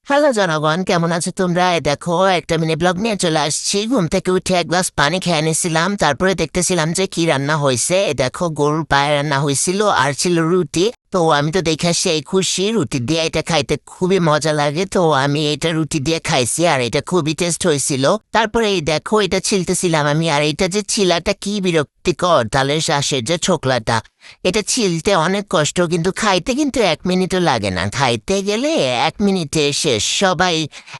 Hello জনগণ, কেমন আছো তোমরা? দেখো, একটা মিনি ব্লগ নিয়ে চলে আসছি। ঘুম থেকে উঠে এক গ্লাস পানি খেয়ে নিয়েছিলাম, তারপরে দেখতেছিলাম যে কি রান্না হয়েছে। দেখো, গরুর পায়ে রান্না হয়েছিল আর ছিল রুটি। তো আমি তো দেখে সেই খুশি, রুটি দিয়ে এটা খাইতে খুবই মজা লাগে। তো আমি এটা রুটি দিয়ে খাইছি আর এটা খুবই টেস্ট হয়েছিল। তারপরে এই দেখো, এটা ছিলতেছিলাম আমি, আর এটা যে ছিলাটা কি বিরক্তিকর, তালের শ্বাসের যে ছোকলাটা, এটা ছিলতে অনেক কষ্ট, কিন্তু খাইতে কিন্তু 1 মিনিটও লাগে না। খাইতে গেলে 1 মিনিটে শেষ। সবাই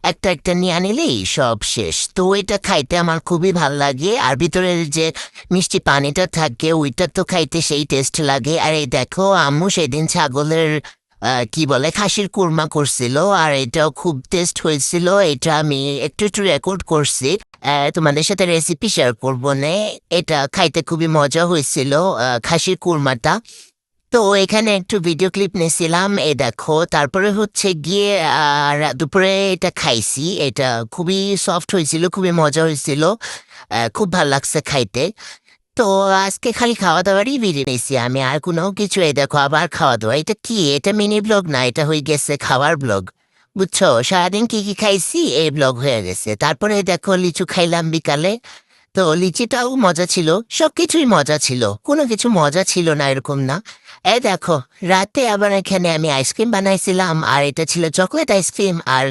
একটা একটা নিয়ে আনিলেই সব শেষ। তো এটা খাইতে আমার খুবই ভাল লাগে, আর ভিতরের যে মিষ্টি পানিটা থাকে ওইটা তো খাইতে সেই টেস্ট লাগে। আর এই দেখো, আম্মু সেদিন ছাগলের কি বলে খাসির কুরমা করছিল, আর এটাও খুব টেস্ট হয়েছিল। এটা আমি একটু একটু রেকর্ড করছি, তোমাদের সাথে রেসিপি শেয়ার করবো নে। এটা খাইতে খুবই মজা হয়েছিল, খাসির কুরমাটা। তো এখানে একটু ভিডিও ক্লিপ নিয়েছিলাম, এ দেখো। তারপরে হচ্ছে গিয়ে দুপুরে এটা খাইছি। এটা খুবই সফট হয়েছিল, খুবই মজা হয়েছিল, খুব ভালো লাগছে খাইতে। তো আজকে খালি খাওয়া দাওয়ারই ভিডিও নিয়েছি আমি, আর কোনো কিছু। এই দেখো, আবার খাওয়া দাওয়া। এটা কি? এটা মিনি ব্লগ না, এটা হয়ে গেছে খাওয়ার ব্লগ। বুঝছো, সারাদিন কি কি খাইছি এই ব্লগ হয়ে গেছে। তারপরে দেখো, লিচু খাইলাম বিকালে। তো লিচিটাও মজা ছিল, সবকিছুই মজা ছিল, কোনো কিছু মজা ছিল না এরকম না। দেখো, রাতে আবার এখানে আমি আইসক্রিম বানাইছিলাম, আর এটা ছিল চকলেট আইসক্রিম। আর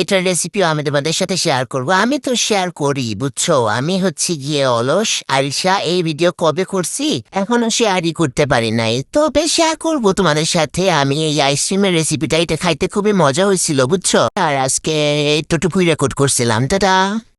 এটার রেসিপিও আমি তোমাদের সাথে শেয়ার করব। আমি তো শেয়ার করি, বুঝছো, আমি হচ্ছে গিয়ে অলস আলসা। এই ভিডিও কবে করছি এখনো শেয়ারই করতে পারি নাই, তবে শেয়ার করব তোমাদের সাথে। আমি এই আইসক্রিমের রেসিপিটা, এটা খাইতে খুবই মজা হয়েছিল, বুঝছো। আর আজকে এতটুকুই রেকর্ড করছিলাম। টাটা।